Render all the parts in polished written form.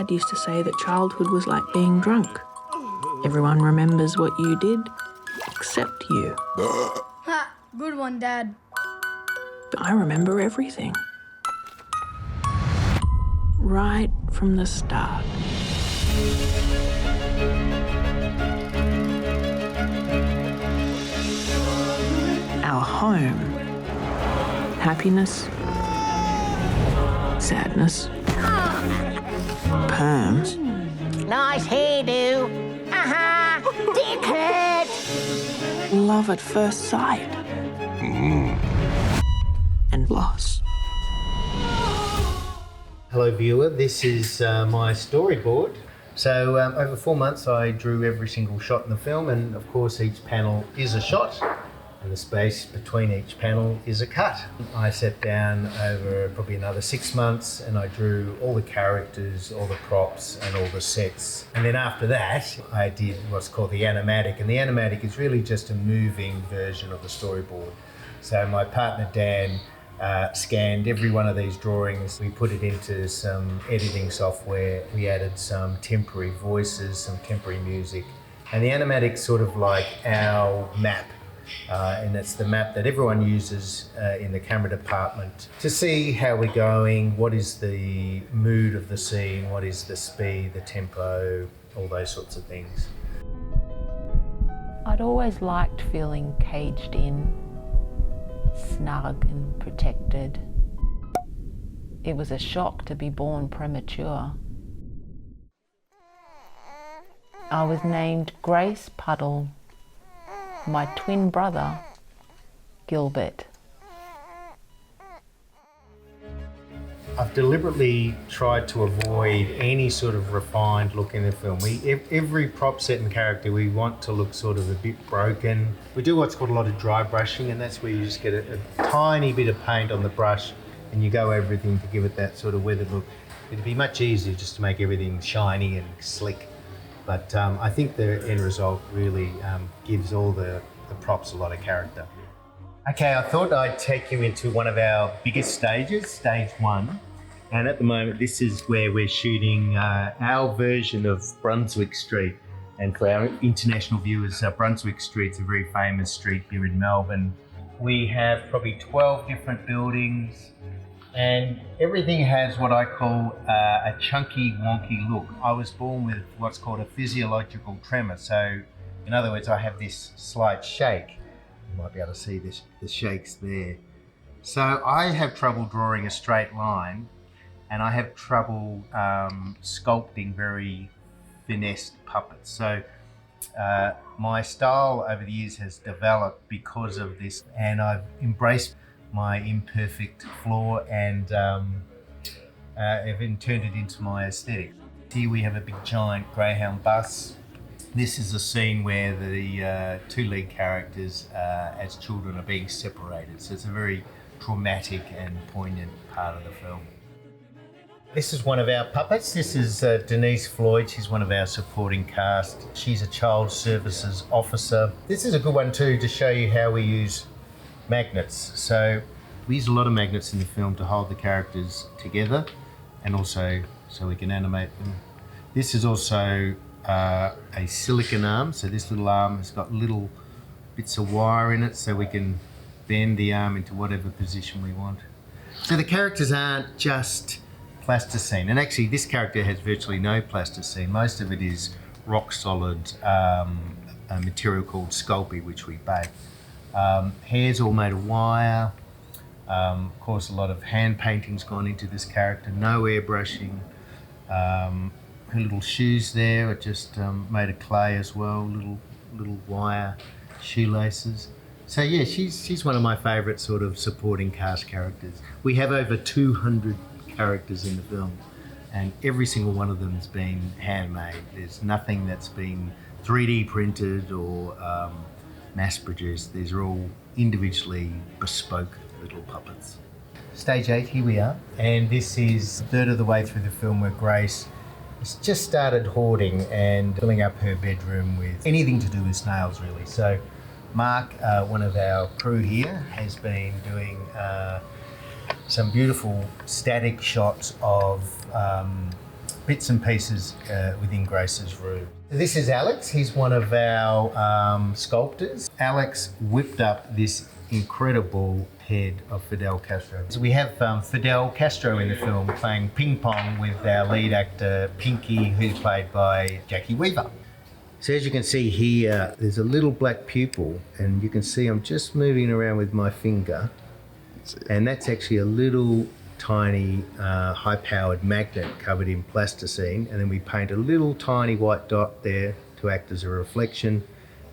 Dad used to say that childhood was like being drunk. Everyone remembers what you did, except you. Ha! Good one, Dad. But I remember everything. Right from the start. Our home. Happiness. Sadness. Perms. Nice hairdo. Dickhead. Love at first sight. And loss. Hello viewer, this is my storyboard. So over 4 months I drew every single shot in the film, and of course each panel is a shot and the space between each panel is a cut. I sat down over probably another 6 months and I drew all the characters, all the props and all the sets. And then after that I did what's called the animatic, and the animatic is really just a moving version of the storyboard. So my partner Dan scanned every one of these drawings. We put it into some editing software. We added some temporary voices, some temporary music. And the animatic's sort of like our map. And it's the map that everyone uses in the camera department to see how we're going, what is the mood of the scene, what is the speed, the tempo, all those sorts of things. I'd always liked feeling caged in, snug and protected. It was a shock to be born premature. I was named Grace Puddle. My twin brother, Gilbert. I've deliberately tried to avoid any sort of refined look in the film. Every prop set and character we want to look sort of a bit broken. We do what's called a lot of dry brushing, and that's where you just get a tiny bit of paint on the brush and you go everything to give it that sort of weathered look. It'd be much easier just to make everything shiny and slick. But I think the end result really gives all the props a lot of character. Okay, I thought I'd take you into one of our biggest stages, stage 1. And at the moment, this is where we're shooting our version of Brunswick Street. And for our international viewers, Brunswick Street's a very famous street here in Melbourne. We have probably 12 different buildings, and everything has what I call a chunky, wonky look. I was born with what's called a physiological tremor. So, in other words, I have this slight shake. You might be able to see this, the shakes there. So I have trouble drawing a straight line, and I have trouble sculpting very finessed puppets. So my style over the years has developed because of this, and I've embraced my imperfect flaw and I've turned it into my aesthetic. Here we have a big giant greyhound bus. This is a scene where the two lead characters as children are being separated. So it's a very traumatic and poignant part of the film. This is one of our puppets. This is Denise Floyd. She's one of our supporting cast. She's a child services officer. This is a good one too to show you how we use magnets. So we use a lot of magnets in the film to hold the characters together and also so we can animate them. This is also a silicone arm. So this little arm has got little bits of wire in it so we can bend the arm into whatever position we want. So the characters aren't just plasticine, and actually this character has virtually no plasticine. Most of it is rock solid a material called Sculpey, which we bake. Hair's all made of wire. Of course, a lot of hand painting's gone into this character, no airbrushing. Her little shoes there are just made of clay as well, little wire shoelaces. So yeah, she's one of my favourite sort of supporting cast characters. We have over 200 characters in the film, and every single one of them has been handmade. There's nothing that's been 3D printed or mass produced. These are all individually bespoke little puppets. Stage 8, here we are, and this is a third of the way through the film where Grace has just started hoarding and filling up her bedroom with anything to do with snails, really. So Mark, one of our crew here, has been doing some beautiful static shots of bits and pieces within Grace's room. This is Alex. He's one of our sculptors. Alex whipped up this incredible head of Fidel Castro. So we have Fidel Castro in the film playing ping pong with our lead actor Pinky, who's played by Jackie Weaver. So as you can see here, there's a little black pupil, and you can see I'm just moving around with my finger, and that's actually a little tiny high-powered magnet covered in plasticine, and then we paint a little tiny white dot there to act as a reflection,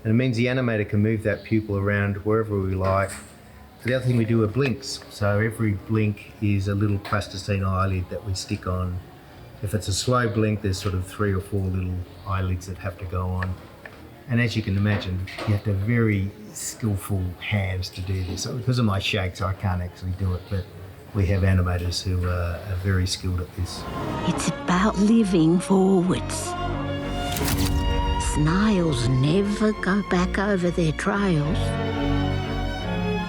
and it means the animator can move that pupil around wherever we like. The other thing we do are blinks, so every blink is a little plasticine eyelid that we stick on. If it's a slow blink, there's sort of 3 or 4 little eyelids that have to go on. And as you can imagine, you have to have very skillful hands to do this. So because of my shakes, I can't actually do it, but we have animators who are very skilled at this. It's about living forwards. Snails never go back over their trails.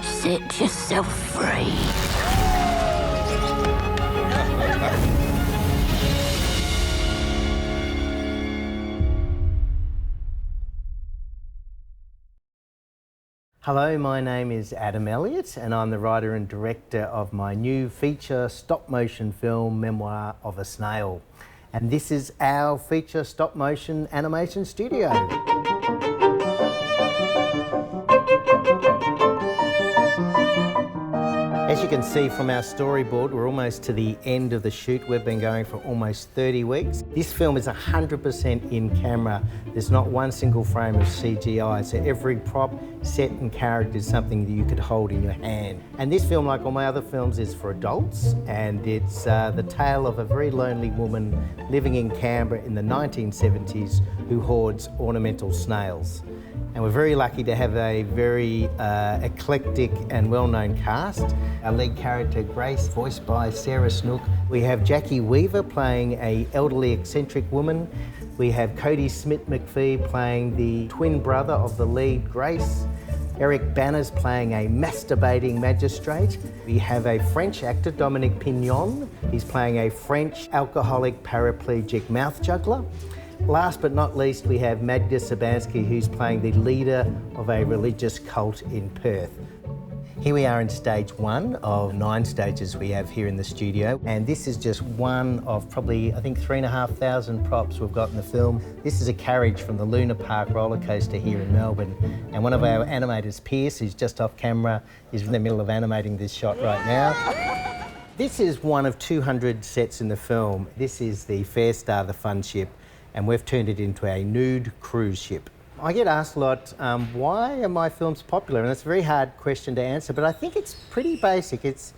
Set yourself free. Hello, my name is Adam Elliot, and I'm the writer and director of my new feature stop-motion film, Memoir of a Snail. And this is our feature stop-motion animation studio. As you can see from our storyboard, we're almost to the end of the shoot. We've been going for almost 30 weeks. This film is 100% in camera. There's not one single frame of CGI, so every prop, set and character is something that you could hold in your hand. And this film, like all my other films, is for adults, and it's the tale of a very lonely woman living in Canberra in the 1970s who hoards ornamental snails. And we're very lucky to have a very eclectic and well-known cast. Our lead character, Grace, voiced by Sarah Snook. We have Jackie Weaver playing an elderly eccentric woman. We have Cody Smith-McPhee playing the twin brother of the lead, Grace. Eric Banner's playing a masturbating magistrate. We have a French actor, Dominique Pignon. He's playing a French alcoholic paraplegic mouth juggler. Last but not least, we have Magda Sabansky, who's playing the leader of a religious cult in Perth. Here we are in stage 1 of 9 stages we have here in the studio, and this is just one of probably, I think, 3,500 props we've got in the film. This is a carriage from the Luna Park roller coaster here in Melbourne, and one of our animators, Pierce, who's just off camera, is in the middle of animating this shot right now. This is one of 200 sets in the film. This is the Fair Star, the fun ship, and we've turned it into a nude cruise ship. I get asked a lot, why are my films popular? And it's a very hard question to answer, but I think it's pretty basic. It's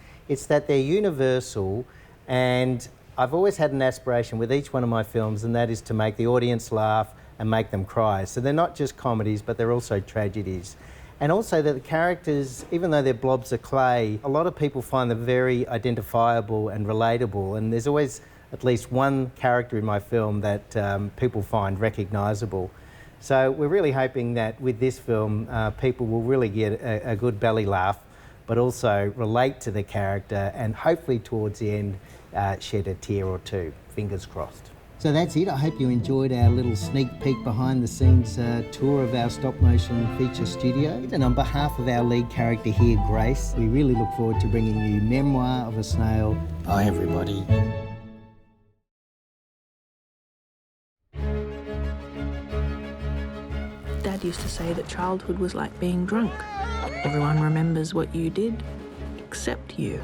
that they're universal, and I've always had an aspiration with each one of my films, and that is to make the audience laugh and make them cry. So they're not just comedies, but they're also tragedies. And also that the characters, even though they're blobs of clay, a lot of people find them very identifiable and relatable, and there's always at least one character in my film that people find recognisable. So we're really hoping that with this film, people will really get a good belly laugh, but also relate to the character and hopefully towards the end shed a tear or two. Fingers crossed. So that's it. I hope you enjoyed our little sneak peek behind the scenes tour of our stop motion feature studio. And on behalf of our lead character here, Grace, we really look forward to bringing you Memoir of a Snail. Bye everybody. Dad used to say that childhood was like being drunk. Everyone remembers what you did, except you.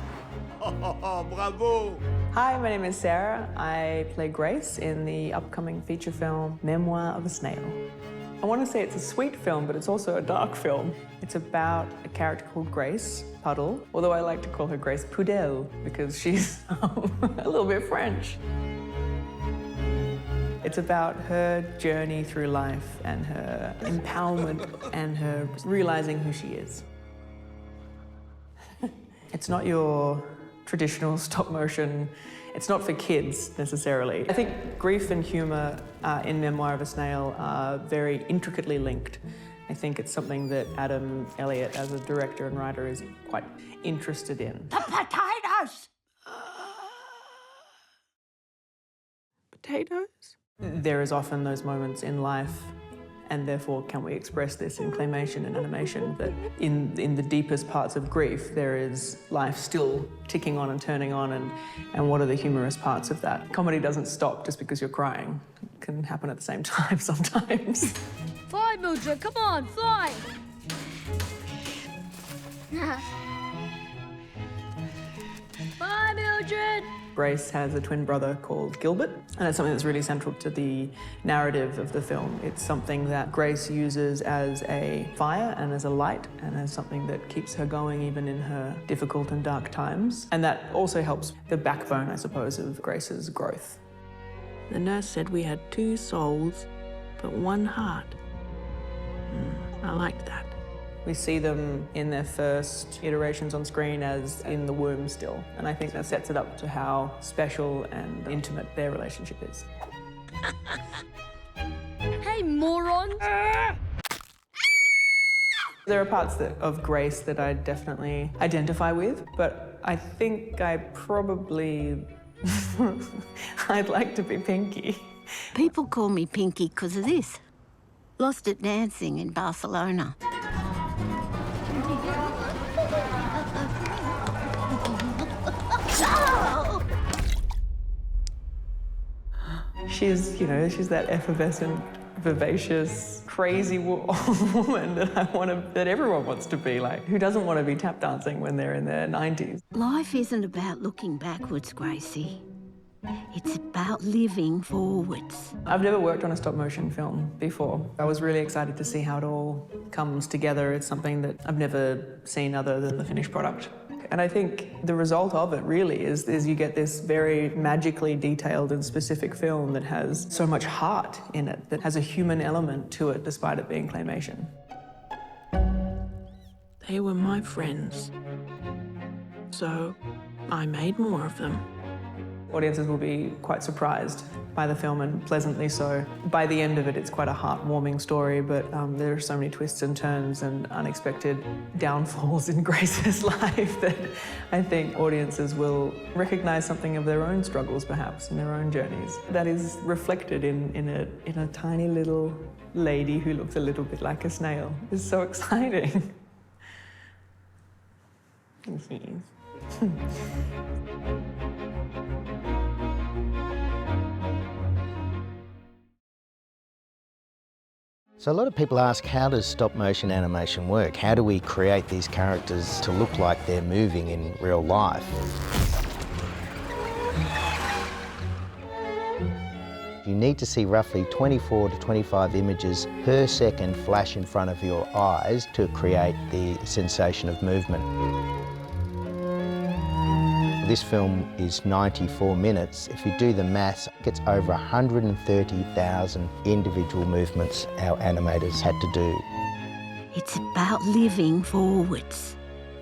Bravo! Hi, my name is Sarah. I play Grace in the upcoming feature film, Memoir of a Snail. I want to say it's a sweet film, but it's also a dark film. It's about a character called Grace Puddle, although I like to call her Grace Poudel because she's a little bit French. It's about her journey through life and her empowerment and her realizing who she is. It's not your traditional stop motion. It's not for kids necessarily. I think grief and humour in Memoir of a Snail are very intricately linked. I think it's something that Adam Elliot, as a director and writer, is quite interested in. The potatoes! potatoes? There is often those moments in life, and therefore can we express this in claymation and animation, that in the deepest parts of grief there is life still ticking on and turning on, and what are the humorous parts of that? Comedy doesn't stop just because you're crying. It can happen at the same time sometimes. Fly, Mildred, come on, fly! Bye, Mildred! Grace has a twin brother called Gilbert, and it's something that's really central to the narrative of the film. It's something that Grace uses as a fire and as a light and as something that keeps her going even in her difficult and dark times. And that also helps the backbone, I suppose, of Grace's growth. The nurse said we had 2 souls, but 1 heart. I liked that. We see them in their first iterations on screen as in the womb still, and I think that sets it up to how special and intimate their relationship is. Hey, moron! There are parts of Grace that I definitely identify with, but I think I probably... I'd like to be Pinky. People call me Pinky because of this. Lost at dancing in Barcelona. She's, you know, she's that effervescent, vivacious, crazy woman that everyone wants to be like. Who doesn't want to be tap dancing when they're in their 90s? Life isn't about looking backwards, Gracie. It's about living forwards. I've never worked on a stop-motion film before. I was really excited to see how it all comes together. It's something that I've never seen other than the finished product. And I think the result of it really is you get this very magically detailed and specific film that has so much heart in it, that has a human element to it despite it being claymation. They were my friends, so I made more of them. Audiences will be quite surprised by the film, and pleasantly so. By the end of it, it's quite a heartwarming story, but there are so many twists and turns and unexpected downfalls in Grace's life that I think audiences will recognise something of their own struggles, perhaps, in their own journeys. That is reflected in a tiny little lady who looks a little bit like a snail. It's so exciting. So a lot of people ask, how does stop-motion animation work? How do we create these characters to look like they're moving in real life? You need to see roughly 24 to 25 images per second flash in front of your eyes to create the sensation of movement. This film is 94 minutes. If you do the maths, it's over 130,000 individual movements our animators had to do. It's about living forwards.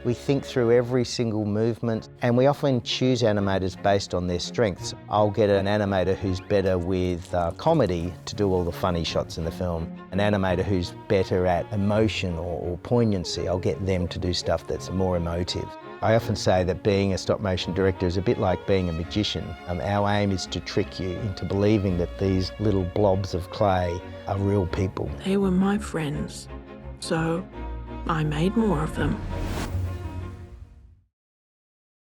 We think through every single movement, and we often choose animators based on their strengths. I'll get an animator who's better with comedy to do all the funny shots in the film. An animator who's better at emotion or poignancy, I'll get them to do stuff that's more emotive. I often say that being a stop-motion director is a bit like being a magician. Our aim is to trick you into believing that these little blobs of clay are real people. They were my friends, so I made more of them.